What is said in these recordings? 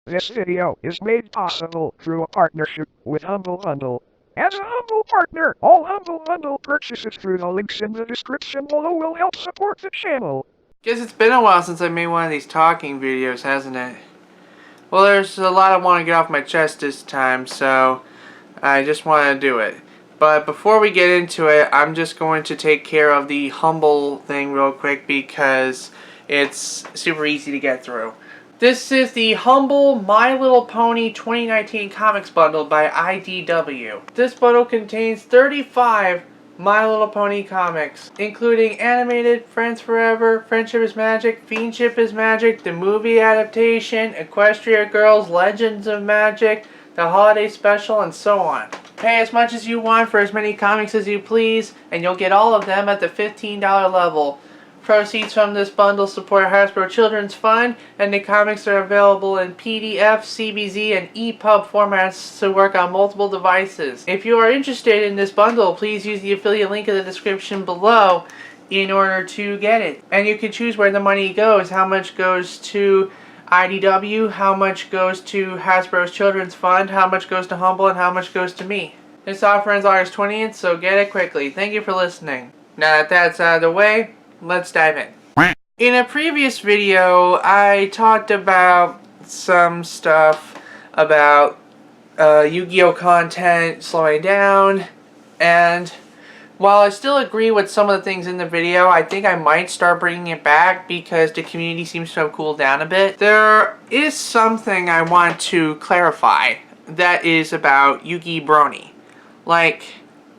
This video is made possible through a partnership with Humble Bundle. As a Humble partner, all Humble Bundle purchases through the links in the description below will help support the channel. Guess it's been a while since I made one of these talking videos, hasn't it? Well, there's a lot I want to get off my chest this time, so I just want to do it. But before we get into it, I'm just going to take care of the Humble thing real quick because it's super easy to get through. This is the Humble My Little Pony 2019 Comics Bundle by IDW. This bundle contains 35 My Little Pony comics, including animated, Friends Forever, Friendship is Magic, Fiendship is Magic, the movie adaptation, Equestria Girls, Legends of Magic, the holiday special, and so on. Pay as much as you want for as many comics as you please, and you'll get all of them at the $15 level. Proceeds from this bundle support Hasbro Children's Fund, and the comics are available in PDF, CBZ, and EPUB formats to work on multiple devices. If you are interested in this bundle, please use the affiliate link in the description below in order to get it. And you can choose where the money goes, how much goes to IDW, how much goes to Hasbro's Children's Fund, how much goes to Humble, and how much goes to me. This offer ends August 20th, so get it quickly. Thank you for listening. Now that that's out of the way, let's dive in. In a previous video, I talked about some stuff about Yu-Gi-Oh! Content slowing down, and while I still agree with some of the things in the video, I think I might start bringing it back because the community seems to have cooled down a bit. There is something I want to clarify that is about Yugi Brony. Like,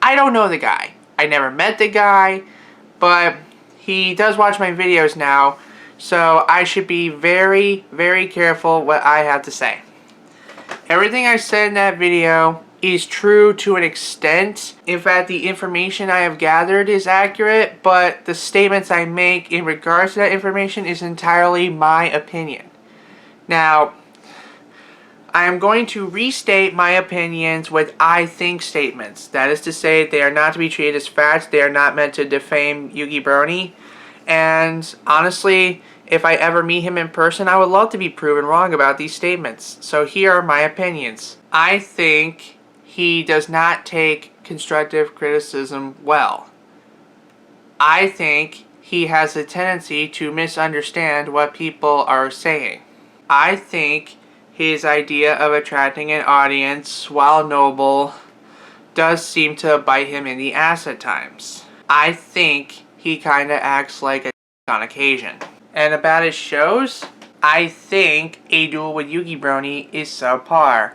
I don't know the guy. I never met the guy, but he does watch my videos now, so I should be very, very careful what I have to say. Everything I said in that video is true to an extent. In fact, the information I have gathered is accurate, but the statements I make in regards to that information is entirely my opinion. Now, I am going to restate my opinions with I think statements. That is to say, they are not to be treated as facts. They are not meant to defame Yugi Brony. And honestly, if I ever meet him in person, I would love to be proven wrong about these statements. So here are my opinions. I think he does not take constructive criticism well. I think he has a tendency to misunderstand what people are saying. I think his idea of attracting an audience, while noble, does seem to bite him in the ass at times. I think he kinda acts like a on occasion. And about his shows, I think A Duel with Yugi Brony is subpar.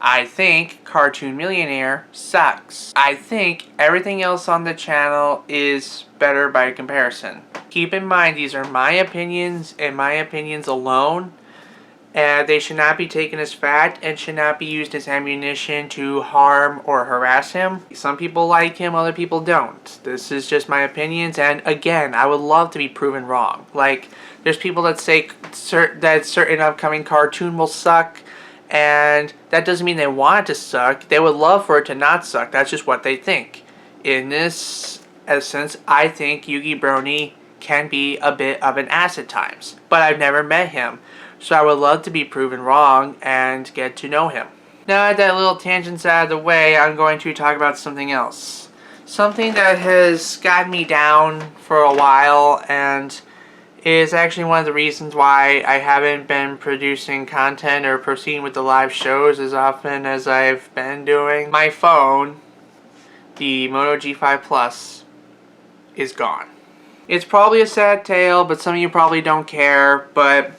I think Cartoon Millionaire sucks. I think everything else on the channel is better by comparison. Keep in mind, these are my opinions and my opinions alone, and they should not be taken as fact and should not be used as ammunition to harm or harass him. Some people like him, other people don't. This is just my opinions, and again, I would love to be proven wrong. Like, there's people that say that certain upcoming cartoon will suck, and that doesn't mean they want it to suck. They would love for it to not suck. That's just what they think. In this essence, I think Yugi Brony can be a bit of an ass at times, but I've never met him. So I would love to be proven wrong and get to know him. Now that that little tangent's out of the way, I'm going to talk about something else. Something that has gotten me down for a while and is actually one of the reasons why I haven't been producing content or proceeding with the live shows as often as I've been doing. My phone, the Moto G5 Plus, is gone. It's probably a sad tale, but some of you probably don't care, but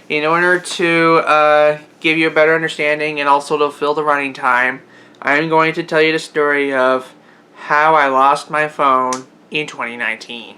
in order to give you a better understanding and also to fill the running time, I'm going to tell you the story of how I lost my phone in 2019.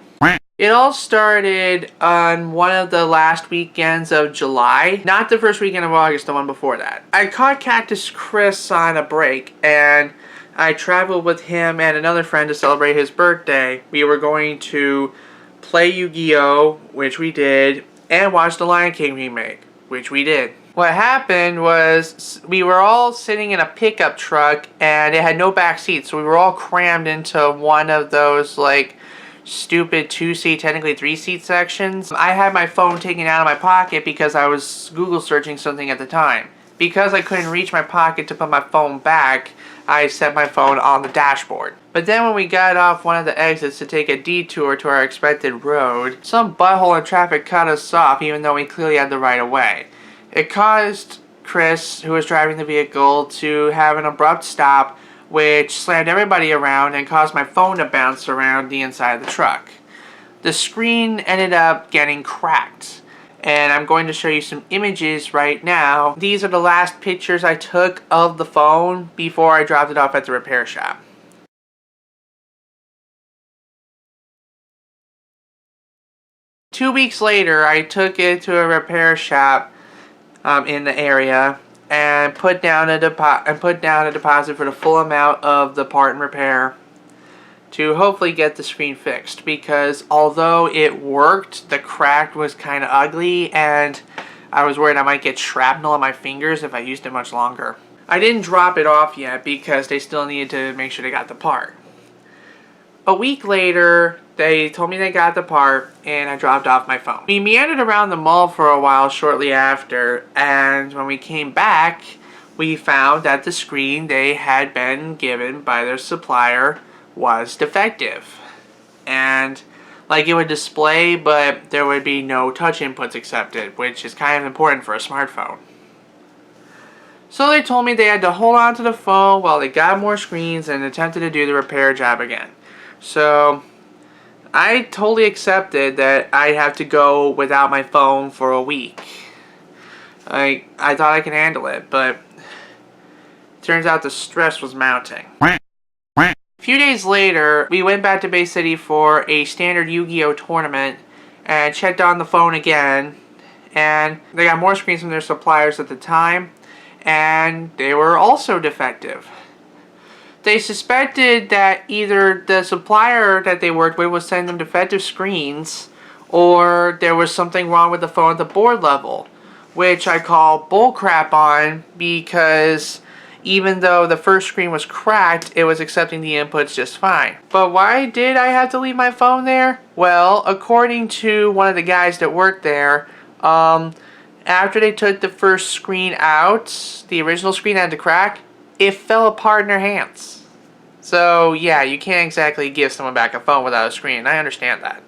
It all started on one of the last weekends of July, not the first weekend of August, the one before that. I caught Cactus Chris on a break, and I traveled with him and another friend to celebrate his birthday. We were going to play Yu-Gi-Oh!, which we did, and watch the Lion King remake, which we did. What happened was we were all sitting in a pickup truck and it had no back seats, so we were all crammed into one of those like stupid 2-seat, technically 3-seat sections. I had my phone taken out of my pocket because I was Google searching something at the time. Because I couldn't reach my pocket to put my phone back, I set my phone on the dashboard. But then when we got off one of the exits to take a detour to our expected road, some butthole in traffic cut us off even though we clearly had the right of way. It caused Chris, who was driving the vehicle, to have an abrupt stop, which slammed everybody around and caused my phone to bounce around the inside of the truck. The screen ended up getting cracked, and I'm going to show you some images right now. These are the last pictures I took of the phone before I dropped it off at the repair shop. Two weeks later, I took it to a repair shop in the area and put down a deposit for the full amount of the part and repair to hopefully get the screen fixed, because although it worked, the crack was kind of ugly and I was worried I might get shrapnel on my fingers if I used it much longer. I didn't drop it off yet because they still needed to make sure they got the part. A week later, they told me they got the part and I dropped off my phone. We meandered around the mall for a while shortly after, and when we came back, we found that the screen they had been given by their supplier was defective. And like, it would display, but there would be no touch inputs accepted, which is kind of important for a smartphone. So they told me they had to hold on to the phone while they got more screens and attempted to do the repair job again. So I totally accepted that I'd have to go without my phone for a week. I thought I could handle it, but turns out the stress was mounting. A few days later, we went back to Bay City for a standard Yu-Gi-Oh tournament and checked on the phone again, and they got more screens from their suppliers at the time, and they were also defective. They suspected that either the supplier that they worked with was sending them defective screens, or there was something wrong with the phone at the board level, which I call bullcrap on, because even though the first screen was cracked, it was accepting the inputs just fine. But why did I have to leave my phone there? Well, according to one of the guys that worked there, after they took the first screen out, the original screen had to crack, it fell apart in their hands. So yeah, you can't exactly give someone back a phone without a screen. I understand that.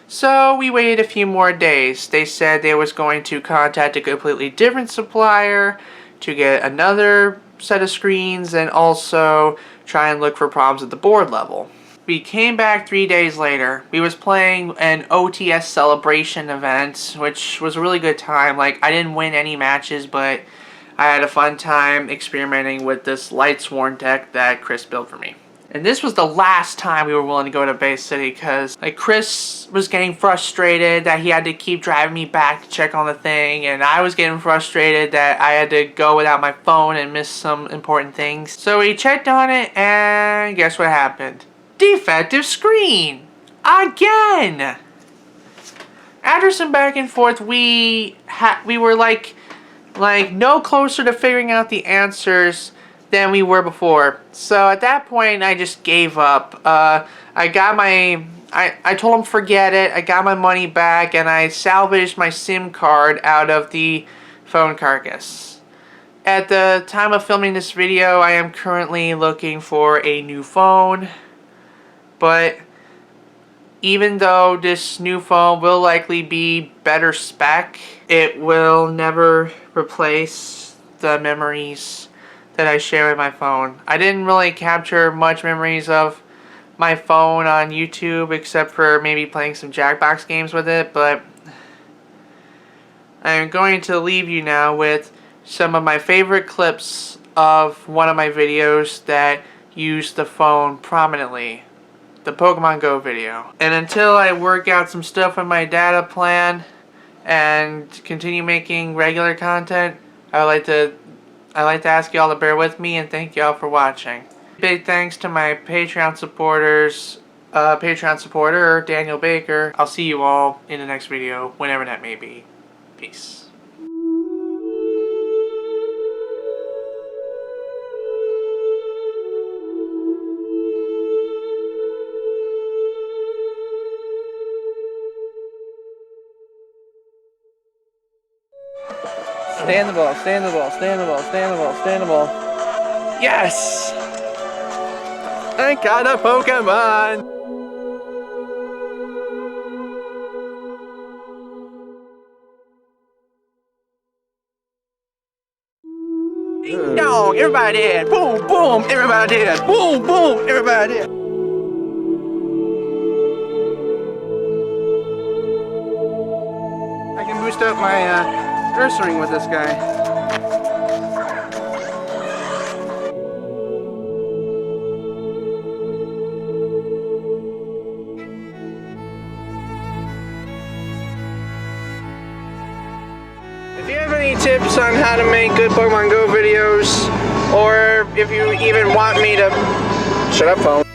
So we waited a few more days. They said they was going to contact a completely different supplier to get another set of screens and also try and look for problems at the board level. We came back 3 days later. We was playing an OTS celebration event, which was a really good time. Like, I didn't win any matches, but I had a fun time experimenting with this Lightsworn deck that Chris built for me. And this was the last time we were willing to go to Bay City, because like, Chris was getting frustrated that he had to keep driving me back to check on the thing, and I was getting frustrated that I had to go without my phone and miss some important things. So we checked on it, and guess what happened? Defective screen! Again! After some back and forth, we were like no closer to figuring out the answers than we were before. So at that point, I just gave up. I told him forget it. I got my money back, and I salvaged my SIM card out of the phone carcass. At the time of filming this video, I am currently looking for a new phone. But even though this new phone will likely be better spec, it will never replace the memories that I share with my phone. I didn't really capture much memories of my phone on YouTube, except for maybe playing some Jackbox games with it, but I'm going to leave you now with some of my favorite clips of one of my videos that use the phone prominently. The Pokemon Go video. And until I work out some stuff with my data plan and continue making regular content, I'd like to ask y'all to bear with me and thank y'all for watching. Big thanks to my Patreon supporters, Patreon supporter Daniel Baker. I'll see you all in the next video, whenever that may be. Peace. Stand the ball, stand the ball, stand the ball, stand the ball, stand the ball. Yes! I got a Pokemon! Ding dong! Everybody did! Boom, boom! Everybody did! Boom, boom! Everybody did! I can boost up my Ursaring with this guy. If you have any tips on how to make good Pokemon Go videos, or if you even want me to... Shut up, phone.